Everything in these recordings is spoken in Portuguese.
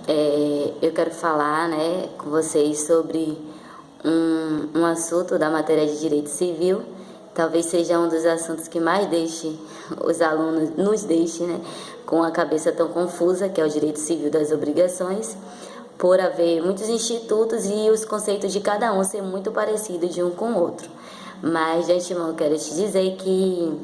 Eu quero falar, né, com vocês sobre um assunto da matéria de Direito Civil. Talvez seja um dos assuntos que mais deixe os alunos, nos deixe, né, com a cabeça tão confusa, que é o Direito Civil das Obrigações, por haver muitos institutos e os conceitos de cada um ser muito parecidos de um com o outro. Mas, de antemão, eu quero te dizer que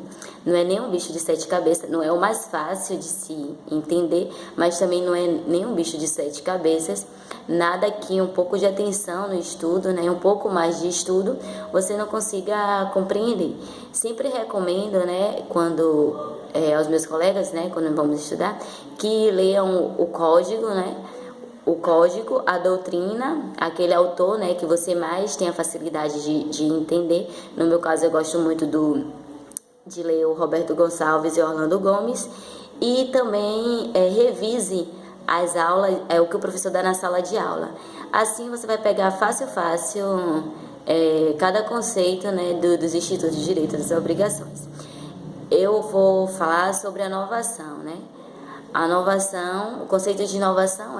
não é nem um bicho de sete cabeças, não é o mais fácil de se entender, mas também não é nem um bicho de sete cabeças. Nada que um pouco de atenção no estudo, né, um pouco mais de estudo, você não consiga compreender. Sempre recomendo, né, quando aos meus colegas, né, quando vamos estudar, que leiam o código, né, a doutrina, aquele autor, né, que você mais tem a facilidade de entender. No meu caso, eu gosto muito de ler o Roberto Gonçalves e Orlando Gomes. E também revise as aulas, o que o professor dá na sala de aula. Assim você vai pegar fácil cada conceito, né, dos institutos de direito das obrigações. Eu vou falar sobre a novação, né? A novação, o conceito de inovação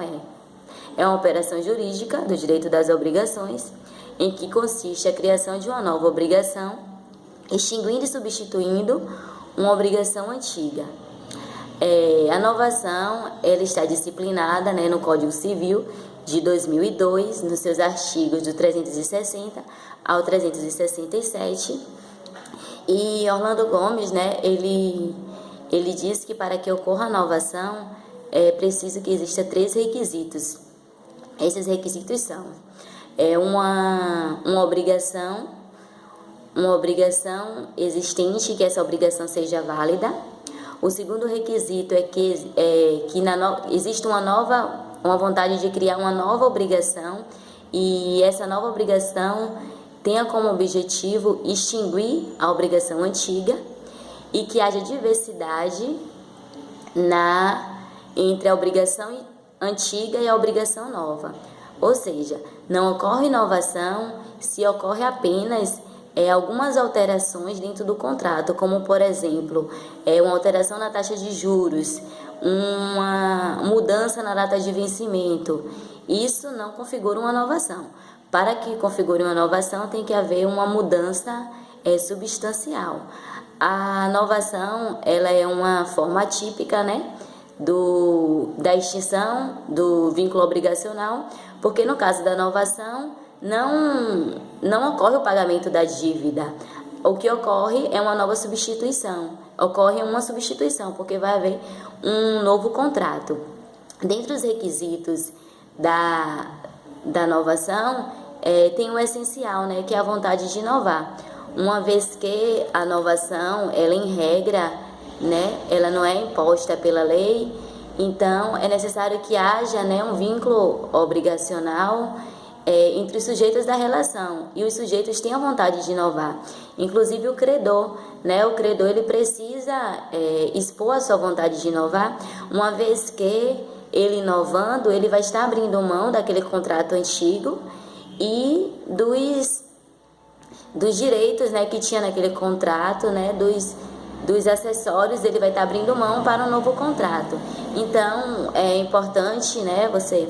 é uma operação jurídica do direito das obrigações, em que consiste a criação de uma nova obrigação, extinguindo e substituindo uma obrigação antiga. A novação, ela está disciplinada, né, no Código Civil de 2002, nos seus artigos do 360 ao 367. E Orlando Gomes, né, ele diz que para que ocorra a novação, é preciso que exista 3 requisitos. Esses requisitos são uma obrigação existente, que essa obrigação seja válida. O segundo requisito é que exista uma vontade de criar uma nova obrigação, e essa nova obrigação tenha como objetivo extinguir a obrigação antiga, e que haja diversidade entre a obrigação antiga e a obrigação nova. Ou seja, não ocorre inovação se ocorre apenas algumas alterações dentro do contrato, como, por exemplo, uma alteração na taxa de juros, uma mudança na data de vencimento. Isso não configura uma inovação. Para que configure uma inovação, tem que haver uma mudança substancial. A inovação, ela é uma forma atípica, né, da extinção do vínculo obrigacional, porque no caso da inovação não ocorre o pagamento da dívida. O que ocorre é uma nova substituição. Ocorre uma substituição, porque vai haver um novo contrato. Dentre os requisitos da inovação, tem o essencial, né, que é a vontade de inovar. Uma vez que a inovação, ela em regra, né, ela não é imposta pela lei, então é necessário que haja, né, um vínculo obrigacional entre os sujeitos da relação, e os sujeitos têm a vontade de inovar. Inclusive o credor, né, o credor ele precisa expor a sua vontade de inovar, uma vez que ele inovando, ele vai estar abrindo mão daquele contrato antigo e dos direitos, né, que tinha naquele contrato, né, dos acessórios, ele vai estar abrindo mão para um novo contrato. Então, é importante, né, você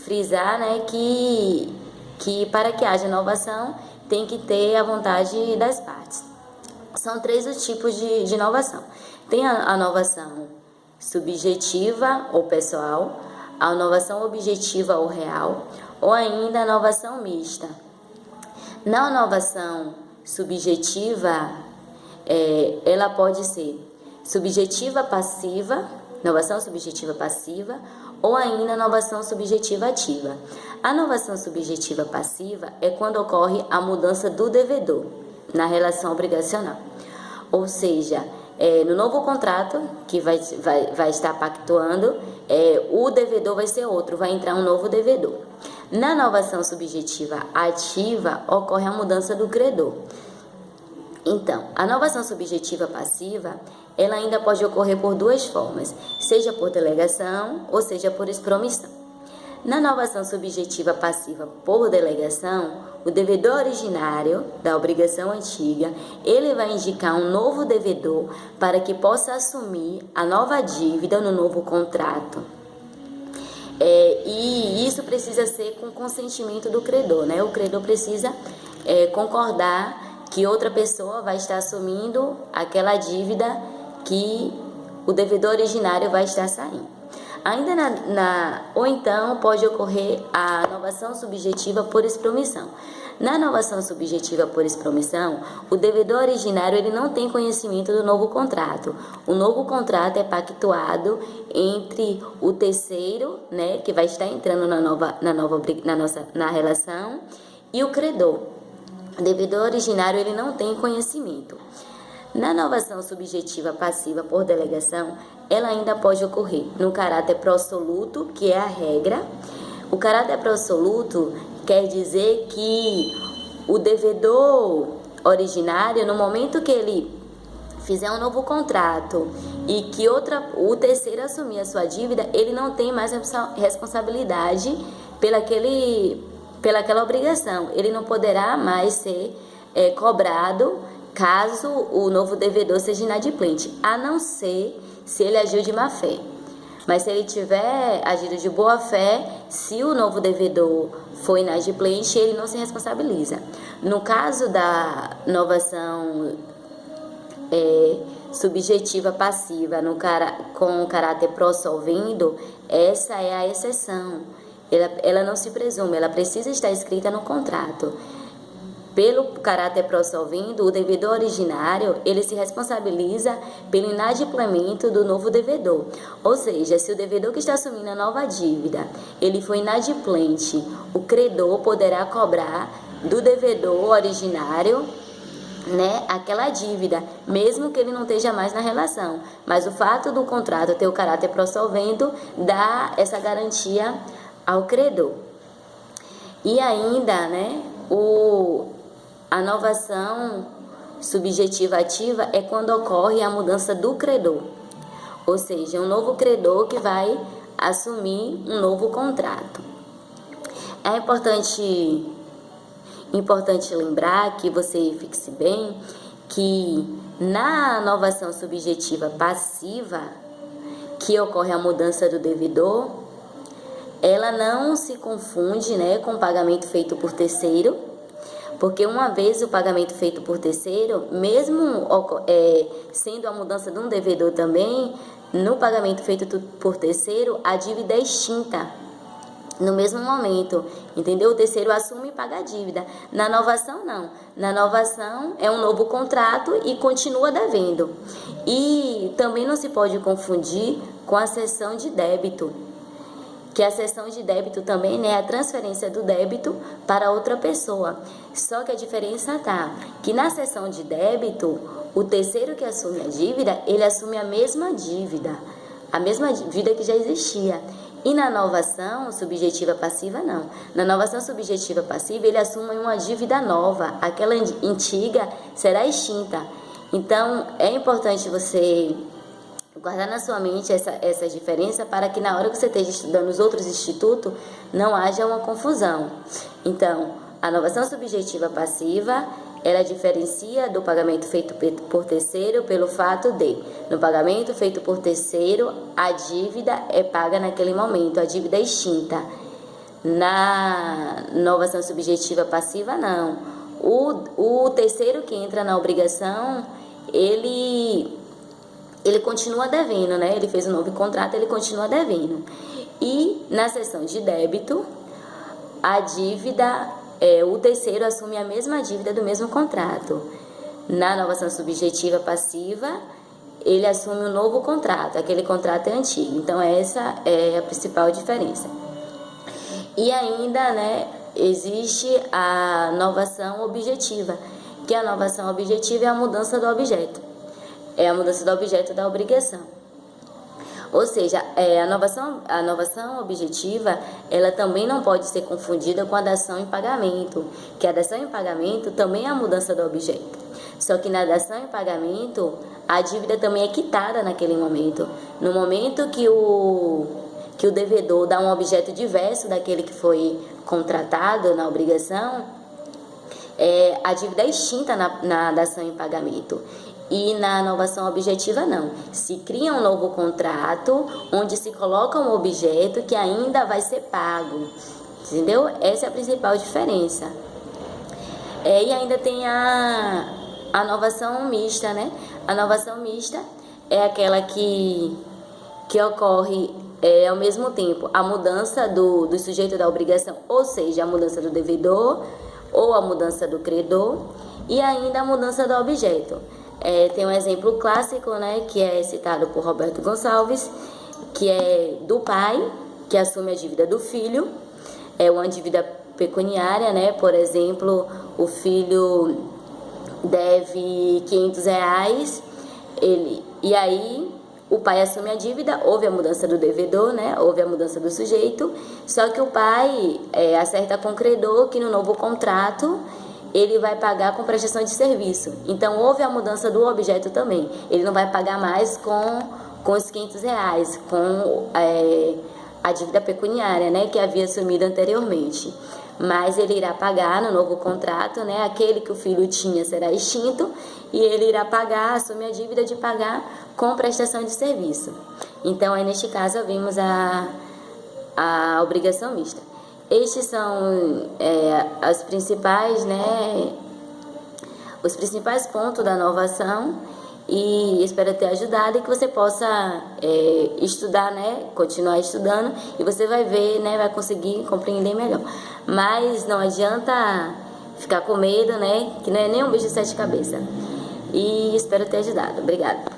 frisar, né, que para que haja inovação, tem que ter a vontade das partes. São 3 os tipos de inovação. Tem a inovação subjetiva ou pessoal, a inovação objetiva ou real, ou ainda a inovação mista. Na inovação subjetiva, ela pode ser subjetiva passiva, inovação subjetiva passiva, ou ainda inovação subjetiva ativa. A inovação subjetiva passiva é quando ocorre a mudança do devedor na relação obrigacional. Ou seja, no novo contrato que vai estar pactuando, o devedor vai ser outro, vai entrar um novo devedor. Na inovação subjetiva ativa, ocorre a mudança do credor. Então, a inovação subjetiva passiva, ela ainda pode ocorrer por 2 formas, seja por delegação ou seja por expromissão. Na inovação subjetiva passiva por delegação, o devedor originário da obrigação antiga, ele vai indicar um novo devedor para que possa assumir a nova dívida no novo contrato. E isso precisa ser com consentimento do credor, né? O credor precisa concordar que outra pessoa vai estar assumindo aquela dívida que o devedor originário vai estar saindo. Ainda ou então pode ocorrer a novação subjetiva por expromissão. Na novação subjetiva por expromissão, o devedor originário ele não tem conhecimento do novo contrato. O novo contrato é pactuado entre o terceiro, né, que vai estar entrando na relação, e o credor. O devedor originário ele não tem conhecimento. Na novação subjetiva passiva por delegação, ela ainda pode ocorrer no caráter prosoluto, que é a regra. O caráter prosoluto quer dizer que o devedor originário, no momento que ele fizer um novo contrato e que o terceiro assumir a sua dívida, ele não tem mais responsabilidade pelaquela obrigação. Ele não poderá mais ser cobrado caso o novo devedor seja inadimplente, a não ser se ele agiu de má fé. Mas se ele tiver agido de boa fé, se o novo devedor for inadimplente, ele não se responsabiliza. No caso da novação subjetiva passiva com caráter prossolvendo, essa é a exceção. Ela não se presume, ela precisa estar escrita no contrato. Pelo caráter prossolvendo, o devedor originário, ele se responsabiliza pelo inadimplemento do novo devedor. Ou seja, se o devedor que está assumindo a nova dívida, ele foi inadimplente, o credor poderá cobrar do devedor originário, né, aquela dívida, mesmo que ele não esteja mais na relação. Mas o fato do contrato ter o caráter prossolvendo dá essa garantia ao credor. E ainda, né, a novação subjetiva ativa é quando ocorre a mudança do credor, ou seja, um novo credor que vai assumir um novo contrato. É importante lembrar, que você fixe bem, que na novação subjetiva passiva, que ocorre a mudança do devedor, ela não se confunde, né, com o pagamento feito por terceiro, porque uma vez o pagamento feito por terceiro, mesmo sendo a mudança de um devedor também, no pagamento feito por terceiro, a dívida é extinta no mesmo momento, entendeu? O terceiro assume e paga a dívida. Na novação, não. Na novação é um novo contrato e continua devendo. E também não se pode confundir com a cessão de débito, que a cessão de débito também, né, é a transferência do débito para outra pessoa. Só que a diferença que na cessão de débito, o terceiro que assume a dívida, ele assume a mesma dívida que já existia. E na novação subjetiva passiva, não. Na novação subjetiva passiva, ele assume uma dívida nova, aquela antiga será extinta. Então, é importante você guardar na sua mente essa diferença, para que na hora que você esteja estudando os outros institutos, não haja uma confusão. Então, a novação subjetiva passiva, ela diferencia do pagamento feito por terceiro pelo fato de, no pagamento feito por terceiro, a dívida é paga naquele momento, a dívida é extinta. Na novação subjetiva passiva, não. O terceiro que entra na obrigação, ele continua devendo, né? Ele fez um novo contrato, ele continua devendo. E na seção de débito, a dívida, o terceiro assume a mesma dívida do mesmo contrato. Na novação subjetiva passiva, ele assume um novo contrato, aquele contrato é antigo. Então, essa é a principal diferença. E ainda, né, existe a novação objetiva, que a novação objetiva é a mudança do objeto. É a mudança do objeto da obrigação. Ou seja, a novação objetiva, ela também não pode ser confundida com a dação em pagamento, que a dação em pagamento também é a mudança do objeto. Só que na dação em pagamento, a dívida também é quitada naquele momento. No momento que o devedor dá um objeto diverso daquele que foi contratado na obrigação, a dívida é extinta na dação em pagamento. E na inovação objetiva não. Se cria um novo contrato onde se coloca um objeto que ainda vai ser pago. Entendeu? Essa é a principal diferença. E ainda tem a inovação mista, né? A inovação mista é aquela que ocorre ao mesmo tempo a mudança do sujeito da obrigação, ou seja, a mudança do devedor ou a mudança do credor, e ainda a mudança do objeto. Tem um exemplo clássico, né, que é citado por Roberto Gonçalves, que é do pai, que assume a dívida do filho, uma dívida pecuniária, né? Por exemplo, o filho deve R$ 500, e aí o pai assume a dívida, houve a mudança do devedor, né? Houve a mudança do sujeito, só que o pai acerta com o credor que no novo contrato ele vai pagar com prestação de serviço. Então houve a mudança do objeto também. Ele não vai pagar mais com os R$ 500, com a dívida pecuniária, né, que havia assumido anteriormente. Mas ele irá pagar no novo contrato, né, aquele que o filho tinha será extinto e ele irá pagar, assumir a dívida de pagar com prestação de serviço. Então, aí neste caso, vimos a obrigação mista. Estes são as principais, né, os principais pontos da inovação, e espero ter ajudado e que você possa estudar, né, continuar estudando, e você vai ver, né, vai conseguir compreender melhor. Mas não adianta ficar com medo, né, que não é nem um bicho de sete cabeças. E espero ter ajudado. Obrigada.